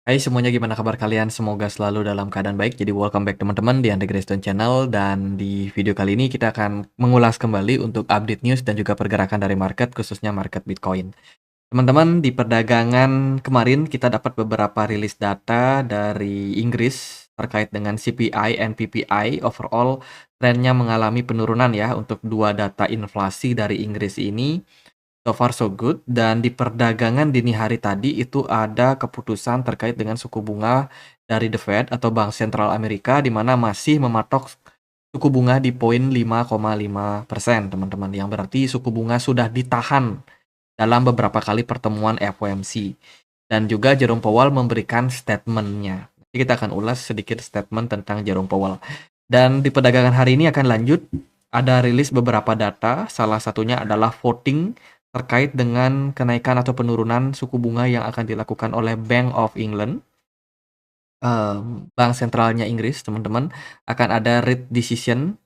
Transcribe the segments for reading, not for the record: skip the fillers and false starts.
Hai semuanya, gimana kabar kalian? Semoga selalu dalam keadaan baik. Jadi welcome back teman-teman di Andre Grayston Channel, dan di video kali ini kita akan mengulas kembali untuk update news dan juga pergerakan dari market, khususnya market Bitcoin. Teman-teman, di perdagangan kemarin kita dapat beberapa rilis data dari Inggris terkait dengan CPI and PPI. Overall trennya mengalami penurunan ya untuk dua data inflasi dari Inggris ini. So far so good. Dan di perdagangan dini hari tadi itu ada keputusan terkait dengan suku bunga dari The Fed atau Bank Sentral Amerika, di mana masih mematok suku bunga di poin 5,5%, teman-teman. Yang berarti suku bunga sudah ditahan dalam beberapa kali pertemuan FOMC. Dan juga Jerome Powell memberikan statementnya. Jadi kita akan ulas sedikit statement tentang Jerome Powell. Dan di perdagangan hari ini akan lanjut, ada rilis beberapa data, salah satunya adalah voting terkait dengan kenaikan atau penurunan suku bunga yang akan dilakukan oleh Bank of England, bank sentralnya Inggris, teman-teman. Akan ada rate decision,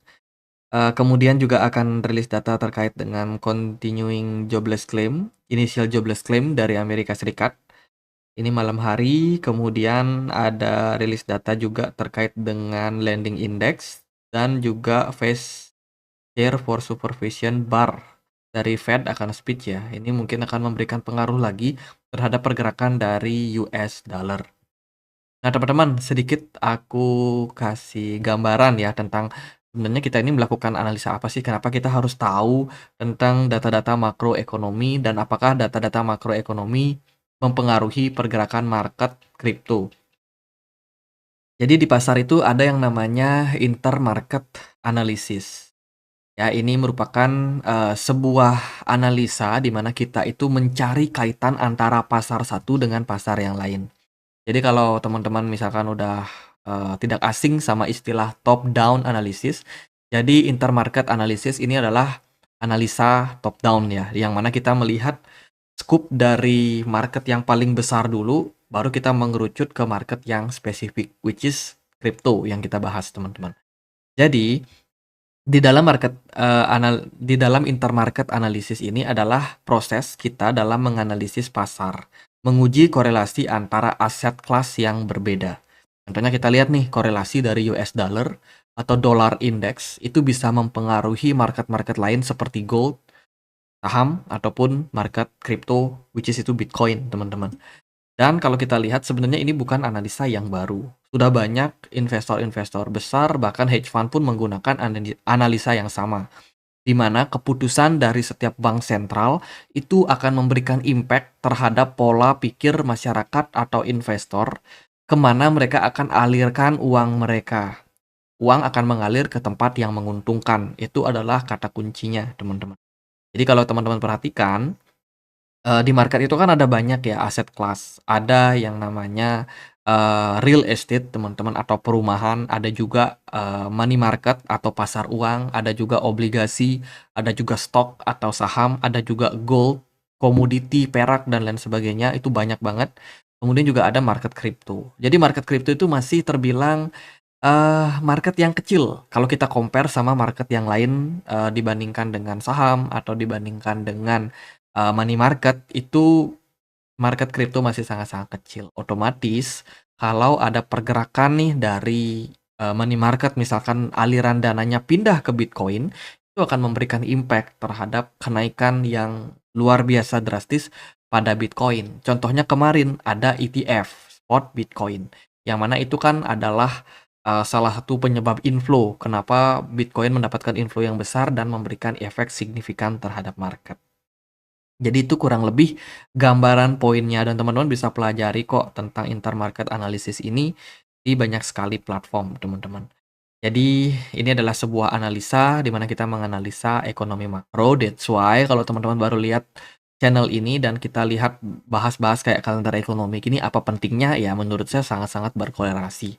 kemudian juga akan rilis data terkait dengan continuing jobless claim, initial jobless claim dari Amerika Serikat. Ini malam hari. Kemudian ada rilis data juga terkait dengan lending index dan juga Fed Chair for Supervision Bar dari Fed akan speech ya. Ini mungkin akan memberikan pengaruh lagi terhadap pergerakan dari US dollar. Nah, teman-teman, sedikit aku kasih gambaran ya tentang sebenarnya kita ini melakukan analisa apa sih, kenapa kita harus tahu tentang data-data makroekonomi, dan apakah data-data makroekonomi mempengaruhi pergerakan market kripto. Jadi di pasar itu ada yang namanya intermarket analysis. Ya, ini merupakan sebuah analisa di mana kita itu mencari kaitan antara pasar satu dengan pasar yang lain. Jadi kalau teman-teman misalkan udah tidak asing sama istilah top down analysis, jadi intermarket analysis ini adalah analisa top down ya, yang mana kita melihat scoop dari market yang paling besar dulu, baru kita mengerucut ke market yang spesifik, which is crypto yang kita bahas, teman-teman. Jadi di dalam intermarket analysis ini adalah proses kita dalam menganalisis pasar, menguji korelasi antara aset kelas yang berbeda. Contohnya kita lihat nih, korelasi dari US dollar atau dollar index itu bisa mempengaruhi market-market lain seperti gold, saham, ataupun market crypto, which is itu Bitcoin, teman-teman. Dan kalau kita lihat sebenarnya ini bukan analisa yang baru. Sudah banyak investor-investor besar, bahkan hedge fund pun menggunakan analisa yang sama, di mana keputusan dari setiap bank sentral itu akan memberikan impact terhadap pola pikir masyarakat atau investor, kemana mereka akan alirkan uang mereka. Uang akan mengalir ke tempat yang menguntungkan. Itu adalah kata kuncinya, teman-teman. Jadi kalau teman-teman perhatikan, di market itu kan ada banyak ya aset kelas. Ada yang namanya real estate, teman-teman, atau perumahan. Ada juga money market atau pasar uang. Ada juga obligasi. Ada juga stok atau saham. Ada juga gold, komoditi, perak, dan lain sebagainya. Itu banyak banget. Kemudian juga ada market crypto. Jadi market crypto itu masih terbilang market yang kecil kalau kita compare sama market yang lain, dibandingkan dengan saham atau dibandingkan dengan money market. Itu market crypto masih sangat-sangat kecil. Otomatis kalau ada pergerakan nih dari money market, misalkan aliran dananya pindah ke Bitcoin, itu akan memberikan impact terhadap kenaikan yang luar biasa drastis pada Bitcoin. Contohnya kemarin ada ETF spot Bitcoin, yang mana itu kan adalah salah satu penyebab inflow, kenapa Bitcoin mendapatkan inflow yang besar dan memberikan efek signifikan terhadap market. Jadi itu kurang lebih gambaran poinnya, dan teman-teman bisa pelajari kok tentang intermarket analysis ini di banyak sekali platform, teman-teman. Jadi ini adalah sebuah analisa di mana kita menganalisa ekonomi makro. That's why kalau teman-teman baru lihat channel ini dan kita lihat bahas-bahas kayak kalender ekonomi ini, apa pentingnya? Ya menurut saya sangat-sangat berkorelasi.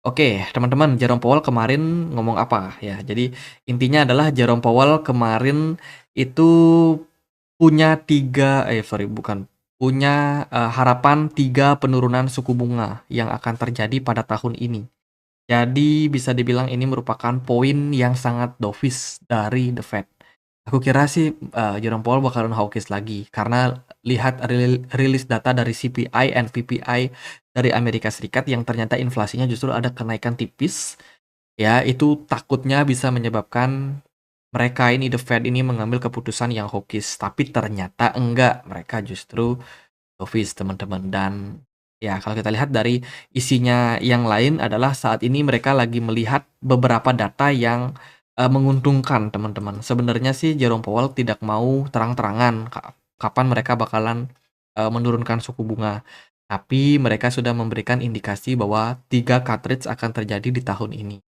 Oke, teman-teman, Jerome Powell kemarin ngomong apa ya? Jadi intinya adalah Jerome Powell kemarin itu punya harapan 3 penurunan suku bunga yang akan terjadi pada tahun ini. Jadi bisa dibilang ini merupakan poin yang sangat dovish dari The Fed. Aku kira sih, Jerome Powell bakalan hawkish lagi, karena lihat rilis data dari CPI and PPI dari Amerika Serikat yang ternyata inflasinya justru ada kenaikan tipis, ya itu takutnya bisa menyebabkan mereka ini, The Fed ini mengambil keputusan yang hawkish, tapi ternyata enggak, mereka justru dovish teman-teman. Dan ya kalau kita lihat dari isinya yang lain adalah saat ini mereka lagi melihat beberapa data yang menguntungkan teman-teman. Sebenarnya sih Jerome Powell tidak mau terang-terangan kapan mereka bakalan menurunkan suku bunga. Tapi mereka sudah memberikan indikasi bahwa 3 cut rates akan terjadi di tahun ini.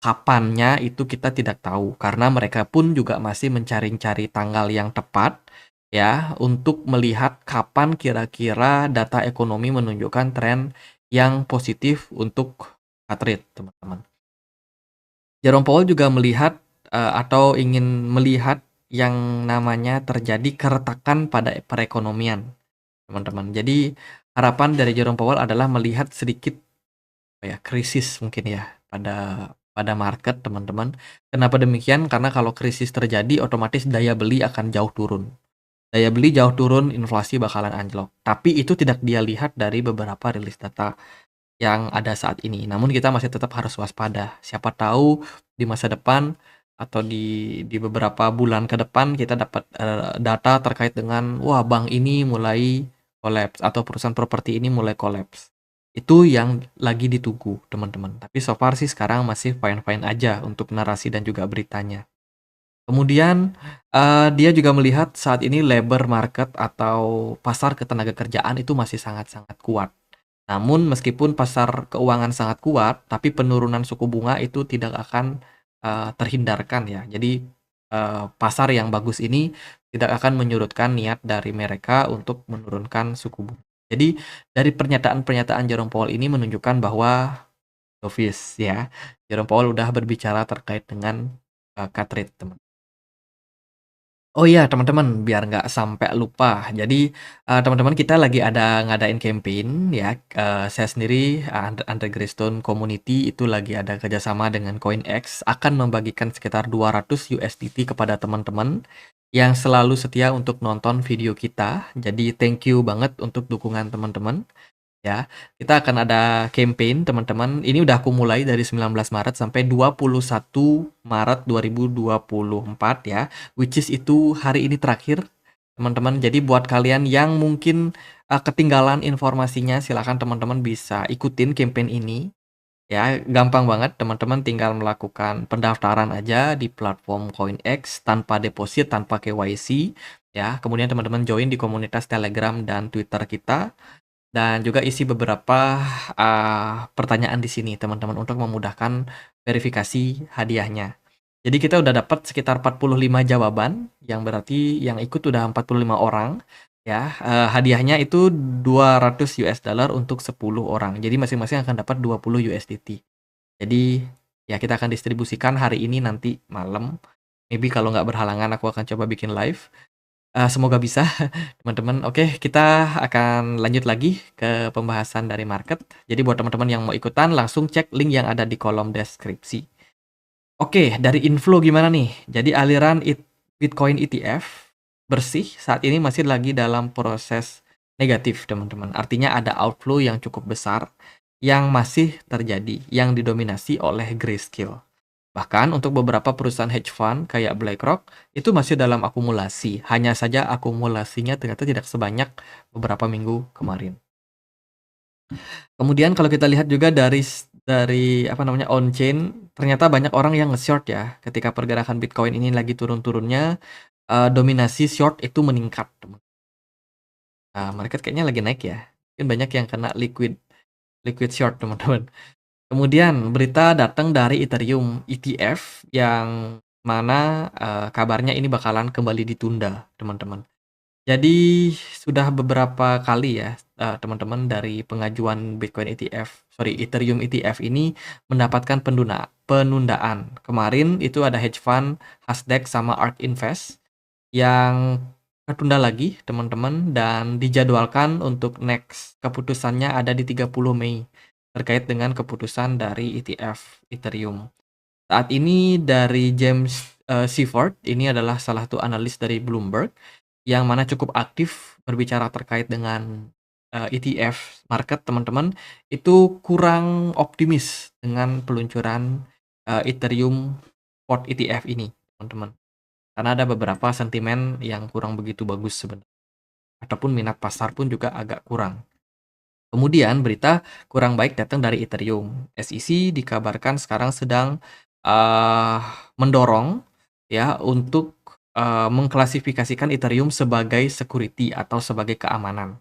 Kapannya itu kita tidak tahu, karena mereka pun juga masih mencari-cari tanggal yang tepat ya, untuk melihat kapan kira-kira data ekonomi menunjukkan tren yang positif untuk cut rate, teman-teman. Jerome Powell juga melihat atau ingin melihat yang namanya terjadi keretakan pada perekonomian, teman-teman. Jadi harapan dari Jerome Powell adalah melihat sedikit krisis mungkin ya pada market, teman-teman. Kenapa demikian? Karena kalau krisis terjadi otomatis daya beli akan jauh turun. Daya beli jauh turun, inflasi bakalan anjlok. Tapi itu tidak dia lihat dari beberapa rilis data yang ada saat ini. Namun kita masih tetap harus waspada. Siapa tahu di masa depan atau di beberapa bulan ke depan kita dapat data terkait dengan wah bank ini mulai kolaps atau perusahaan properti ini mulai kolaps. Itu yang lagi ditunggu, teman-teman. Tapi so far sih sekarang masih fine-fine aja untuk narasi dan juga beritanya. Kemudian dia juga melihat saat ini labor market atau pasar ketenagakerjaan itu masih sangat-sangat kuat. Namun meskipun pasar keuangan sangat kuat, tapi penurunan suku bunga itu tidak akan terhindarkan ya. Jadi pasar yang bagus ini tidak akan menyurutkan niat dari mereka untuk menurunkan suku bunga. Jadi dari pernyataan-pernyataan Jerome Powell ini menunjukkan bahwa dovish ya. Jerome Powell udah berbicara terkait dengan cut rate, teman. Oh iya teman-teman, biar nggak sampai lupa. Jadi teman-teman kita lagi ada ngadain campaign ya. Saya sendiri Andre Greystone Community itu lagi ada kerjasama dengan CoinX akan membagikan sekitar 200 USDT kepada teman-teman yang selalu setia untuk nonton video kita. Jadi thank you banget untuk dukungan teman-teman. Ya, kita akan ada campaign teman-teman. Ini udah aku mulai dari 19 Maret sampai 21 Maret 2024 ya. Which is itu hari ini terakhir teman-teman. Jadi buat kalian yang mungkin ketinggalan informasinya, silakan teman-teman bisa ikutin campaign ini. Ya, gampang banget teman-teman tinggal melakukan pendaftaran aja di platform CoinX tanpa deposit, tanpa KYC ya. Kemudian teman-teman join di komunitas Telegram dan Twitter kita. Dan juga isi beberapa pertanyaan di sini teman-teman untuk memudahkan verifikasi hadiahnya. Jadi kita udah dapat sekitar 45 jawaban, yang berarti yang ikut udah 45 orang ya. Hadiahnya itu 200 US dollar untuk 10 orang. Jadi masing-masing akan dapat 20 USDT. Jadi ya kita akan distribusikan hari ini nanti malam. Maybe kalau nggak berhalangan aku akan coba bikin live. Semoga bisa teman-teman. Oke, kita akan lanjut lagi ke pembahasan dari market. Jadi buat teman-teman yang mau ikutan langsung cek link yang ada di kolom deskripsi. Oke, dari inflow gimana nih? Jadi aliran Bitcoin ETF bersih saat ini masih lagi dalam proses negatif, teman-teman. Artinya ada outflow yang cukup besar yang masih terjadi, yang didominasi oleh Grayscale. Bahkan untuk beberapa perusahaan hedge fund kayak BlackRock itu masih dalam akumulasi. Hanya saja akumulasinya ternyata tidak sebanyak beberapa minggu kemarin. Kemudian kalau kita lihat juga dari apa namanya on-chain, ternyata banyak orang yang nge-short ya. Ketika pergerakan Bitcoin ini lagi turun-turunnya, dominasi short itu meningkat, teman. Nah, market kayaknya lagi naik ya. Mungkin banyak yang kena liquid short, teman-teman. Kemudian berita datang dari Ethereum ETF yang mana kabarnya ini bakalan kembali ditunda, teman-teman. Jadi sudah beberapa kali ya teman-teman dari pengajuan Ethereum ETF ini mendapatkan penundaan. Kemarin itu ada hedge fund Hasdaq sama ARK Invest yang tertunda lagi, teman-teman, dan dijadwalkan untuk next keputusannya ada di 30 Mei terkait dengan keputusan dari ETF Ethereum. Saat ini dari Seaford ini adalah salah satu analis dari Bloomberg yang mana cukup aktif berbicara terkait dengan ETF market, teman-teman, itu kurang optimis dengan peluncuran Ethereum spot ETF ini, teman-teman. Karena ada beberapa sentimen yang kurang begitu bagus sebenarnya, ataupun minat pasar pun juga agak kurang. Kemudian berita kurang baik datang dari Ethereum. SEC dikabarkan sekarang sedang uh, mendorong ya untuk mengklasifikasikan Ethereum sebagai security atau sebagai keamanan.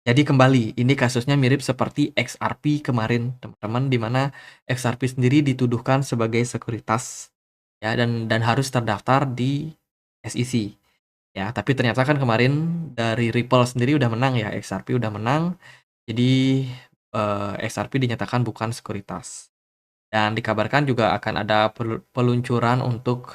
Jadi kembali, ini kasusnya mirip seperti XRP kemarin, teman-teman, di mana XRP sendiri dituduhkan sebagai sekuritas ya dan harus terdaftar di SEC. Ya, tapi ternyata kan kemarin dari Ripple sendiri udah menang ya, XRP udah menang. Jadi XRP dinyatakan bukan sekuritas. Dan dikabarkan juga akan ada peluncuran untuk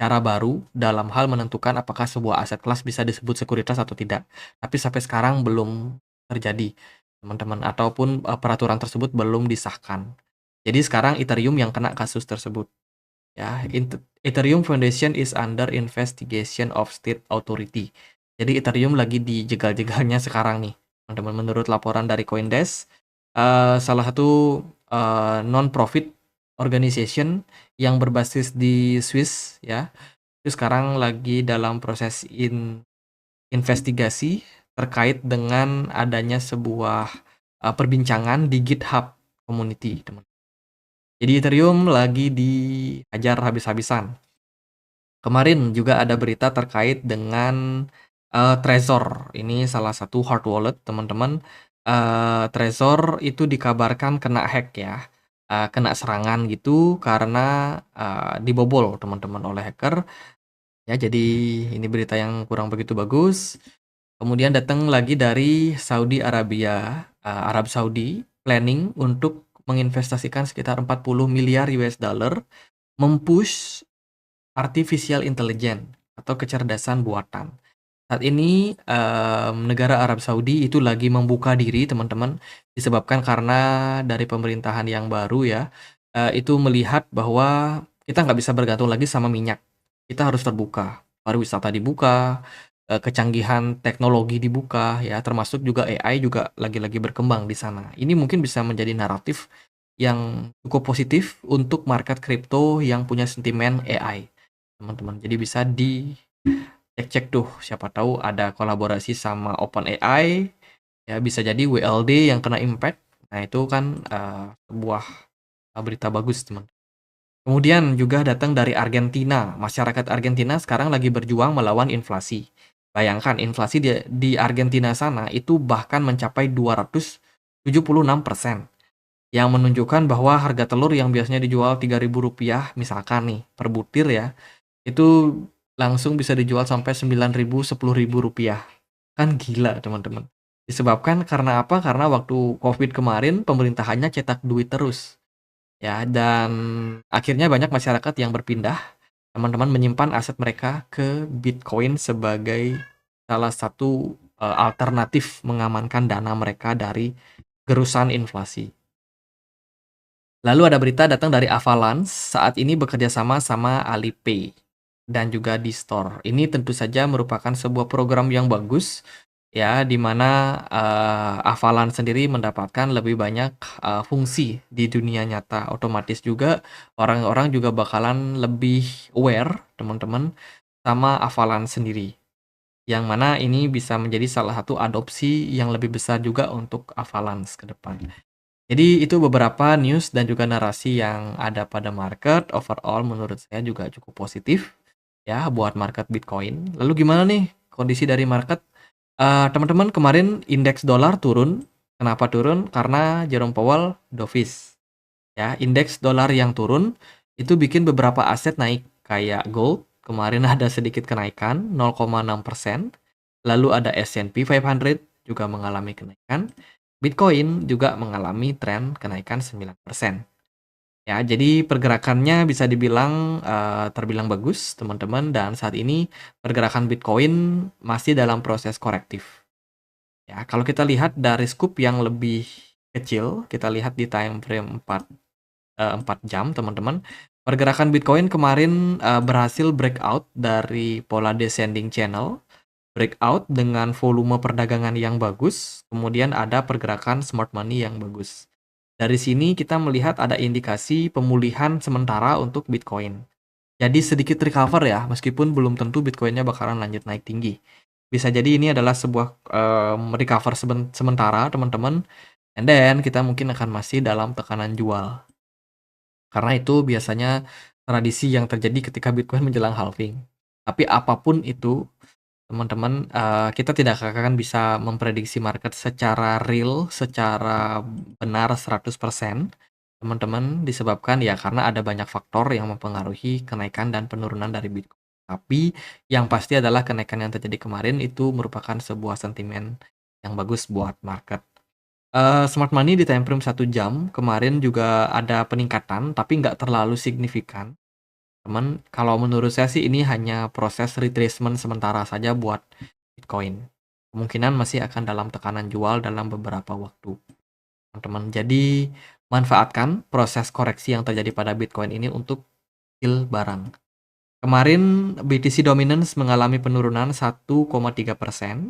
cara baru dalam hal menentukan apakah sebuah aset kelas bisa disebut sekuritas atau tidak. Tapi sampai sekarang belum terjadi, teman-teman, ataupun peraturan tersebut belum disahkan. Jadi sekarang Ethereum yang kena kasus tersebut. Ya, Ethereum Foundation is under investigation of state authority. Jadi Ethereum lagi dijegal-jegalnya sekarang nih, teman-teman. Menurut laporan dari CoinDesk, salah satu non-profit organization yang berbasis di Swiss ya, itu sekarang lagi dalam proses investigasi terkait dengan adanya sebuah perbincangan di GitHub community, teman. Jadi Ethereum lagi dihajar habis-habisan. Kemarin juga ada berita terkait dengan Trezor. Ini salah satu hard wallet, teman-teman. Trezor itu dikabarkan kena hack ya, kena serangan gitu karena dibobol, teman-teman, oleh hacker. Ya, jadi ini berita yang kurang begitu bagus. Kemudian datang lagi dari Saudi Arabia, Arab Saudi, planning untuk menginvestasikan sekitar 40 miliar US dollar mempush artificial intelligence atau kecerdasan buatan. Saat ini negara Arab Saudi itu lagi membuka diri, teman-teman, disebabkan karena dari pemerintahan yang baru ya, itu melihat bahwa kita nggak bisa bergantung lagi sama minyak. Kita harus terbuka, pariwisata dibuka, kecanggihan teknologi dibuka ya, termasuk juga AI juga lagi-lagi berkembang di sana. Ini mungkin bisa menjadi naratif yang cukup positif untuk market kripto yang punya sentimen AI, teman-teman. Jadi bisa dicek-cek tuh, siapa tahu ada kolaborasi sama OpenAI ya, bisa jadi WLD yang kena impact. Nah, itu kan sebuah berita bagus, teman. Kemudian juga datang dari Argentina. Masyarakat Argentina sekarang lagi berjuang melawan inflasi. Bayangkan inflasi di Argentina sana itu bahkan mencapai 276%. Yang menunjukkan bahwa harga telur yang biasanya dijual Rp3.000 misalkan nih per butir ya, itu langsung bisa dijual sampai Rp9.000, Rp10.000. Kan gila, teman-teman. Disebabkan karena apa? Karena waktu COVID kemarin pemerintahannya cetak duit terus. Ya, dan akhirnya banyak masyarakat yang berpindah, teman-teman, menyimpan aset mereka ke Bitcoin sebagai salah satu alternatif mengamankan dana mereka dari gerusan inflasi. Lalu ada berita datang dari Avalanche, saat ini bekerja sama sama Alipay dan juga di Store. Ini tentu saja merupakan sebuah program yang bagus ya, di mana Avalanche sendiri mendapatkan lebih banyak fungsi di dunia nyata. Otomatis juga orang-orang juga bakalan lebih aware, teman-teman, sama Avalanche sendiri. Yang mana ini bisa menjadi salah satu adopsi yang lebih besar juga untuk Avalanche ke depan. Jadi itu beberapa news dan juga narasi yang ada pada market. Overall menurut saya juga cukup positif ya buat market Bitcoin. Lalu gimana nih kondisi dari market? Teman-teman, kemarin indeks dolar turun. Kenapa turun? Karena Jerome Powell dovish. Ya, indeks dolar yang turun itu bikin beberapa aset naik kayak gold. Kemarin ada sedikit kenaikan 0,6%. Lalu ada S&P 500 juga mengalami kenaikan. Bitcoin juga mengalami tren kenaikan 9%. Ya, jadi pergerakannya bisa dibilang terbilang bagus, teman-teman, dan saat ini pergerakan Bitcoin masih dalam proses korektif. Ya, kalau kita lihat dari scoop yang lebih kecil, kita lihat di time frame 4 jam, teman-teman. Pergerakan Bitcoin kemarin berhasil breakout dari pola descending channel, breakout dengan volume perdagangan yang bagus, kemudian ada pergerakan smart money yang bagus. Dari sini kita melihat ada indikasi pemulihan sementara untuk Bitcoin. Jadi sedikit recover ya, meskipun belum tentu Bitcoinnya bakalan lanjut naik tinggi. Bisa jadi ini adalah sebuah recover sementara teman-teman, and then kita mungkin akan masih dalam tekanan jual. Karena itu biasanya tradisi yang terjadi ketika Bitcoin menjelang halving. Tapi apapun itu, teman-teman, kita tidak akan bisa memprediksi market secara real, secara benar 100%, teman-teman, disebabkan ya karena ada banyak faktor yang mempengaruhi kenaikan dan penurunan dari Bitcoin. Tapi yang pasti adalah kenaikan yang terjadi kemarin itu merupakan sebuah sentimen yang bagus buat market. Smart money di time frame 1 jam kemarin juga ada peningkatan, tapi nggak terlalu signifikan. Teman, kalau menurut saya sih ini hanya proses retracement sementara saja buat Bitcoin. Kemungkinan masih akan dalam tekanan jual dalam beberapa waktu, teman-teman. Jadi, manfaatkan proses koreksi yang terjadi pada Bitcoin ini untuk kill barang. Kemarin BTC Dominance mengalami penurunan 1,3%.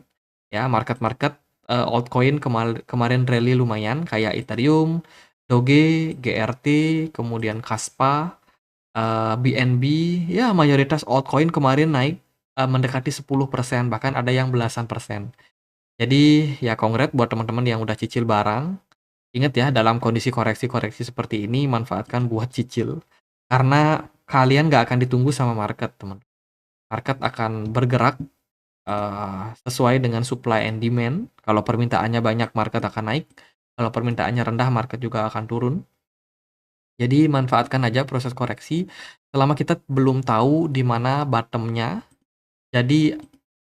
Ya, market-market altcoin kemarin rally lumayan kayak Ethereum, Doge, GRT, kemudian Kaspa, BNB, ya mayoritas altcoin kemarin naik mendekati 10%, bahkan ada yang belasan persen. Jadi ya kongres buat teman-teman yang udah cicil barang. Ingat ya, dalam kondisi koreksi-koreksi seperti ini, manfaatkan buat cicil. Karena kalian nggak akan ditunggu sama market, teman. Market akan bergerak sesuai dengan supply and demand. Kalau permintaannya banyak, market akan naik. Kalau permintaannya rendah, market juga akan turun. Jadi manfaatkan aja proses koreksi selama kita belum tahu di mana bottomnya. Jadi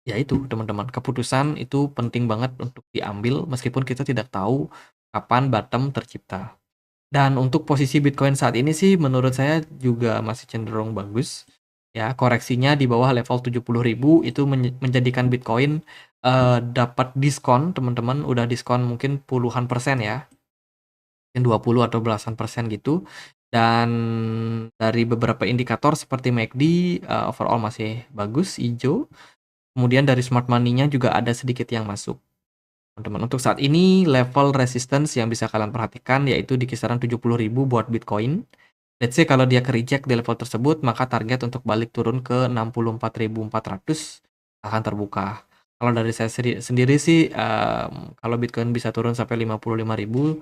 ya itu teman-teman, keputusan itu penting banget untuk diambil meskipun kita tidak tahu kapan bottom tercipta. Dan untuk posisi Bitcoin saat ini sih menurut saya juga masih cenderung bagus. Ya, koreksinya di bawah level 70.000 itu menjadikan Bitcoin dapat diskon, teman-teman, udah diskon mungkin puluhan persen ya. Mungkin 20 atau belasan persen gitu. Dan dari beberapa indikator seperti MACD overall masih bagus, hijau. Kemudian dari smart money-nya juga ada sedikit yang masuk. Teman-teman, untuk saat ini level resistance yang bisa kalian perhatikan yaitu di kisaran 70.000 buat Bitcoin. Let's say kalau dia ke-reject di level tersebut, maka target untuk balik turun ke 64.400 akan terbuka. Kalau dari saya sendiri sih, kalau Bitcoin bisa turun sampai 55.000,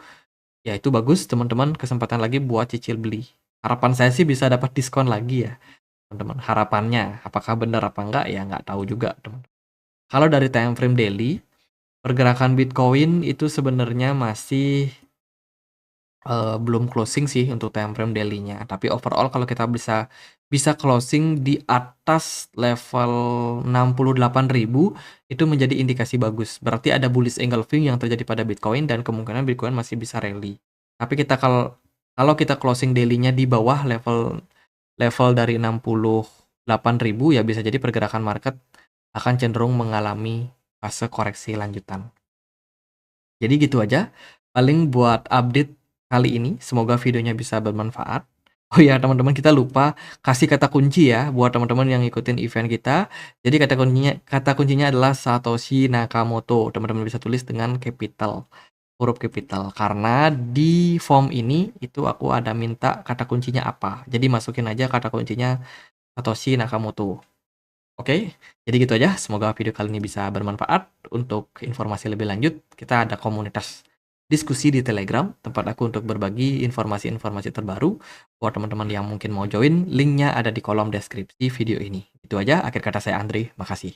ya itu bagus teman-teman, kesempatan lagi buat cicil beli. Harapan saya sih bisa dapat diskon lagi ya, teman-teman. Harapannya, apakah benar apa enggak ya nggak tahu juga, teman. Kalau dari time frame daily, pergerakan Bitcoin itu sebenarnya masih belum closing sih untuk time frame daily-nya. Tapi overall kalau kita bisa closing di atas level 68.000 itu menjadi indikasi bagus. Berarti ada bullish engulfing yang terjadi pada Bitcoin dan kemungkinan Bitcoin masih bisa rally. Tapi kalau kita closing daily-nya di bawah level dari 68.000 ya bisa jadi pergerakan market akan cenderung mengalami fase koreksi lanjutan. Jadi gitu aja paling buat update kali ini. Semoga videonya bisa bermanfaat. Oh ya teman-teman, kita lupa kasih kata kunci ya buat teman-teman yang ngikutin event kita. Jadi kata kuncinya adalah Satoshi Nakamoto. Teman-teman bisa tulis dengan huruf capital. Karena di form ini itu aku ada minta kata kuncinya apa. Jadi masukin aja kata kuncinya Satoshi Nakamoto. Oke, jadi gitu aja. Semoga video kali ini bisa bermanfaat. Untuk informasi lebih lanjut, kita ada komunitas diskusi di Telegram, tempat aku untuk berbagi informasi-informasi terbaru. Buat teman-teman yang mungkin mau join, linknya ada di kolom deskripsi video ini. Itu aja, akhir kata saya Andre, makasih.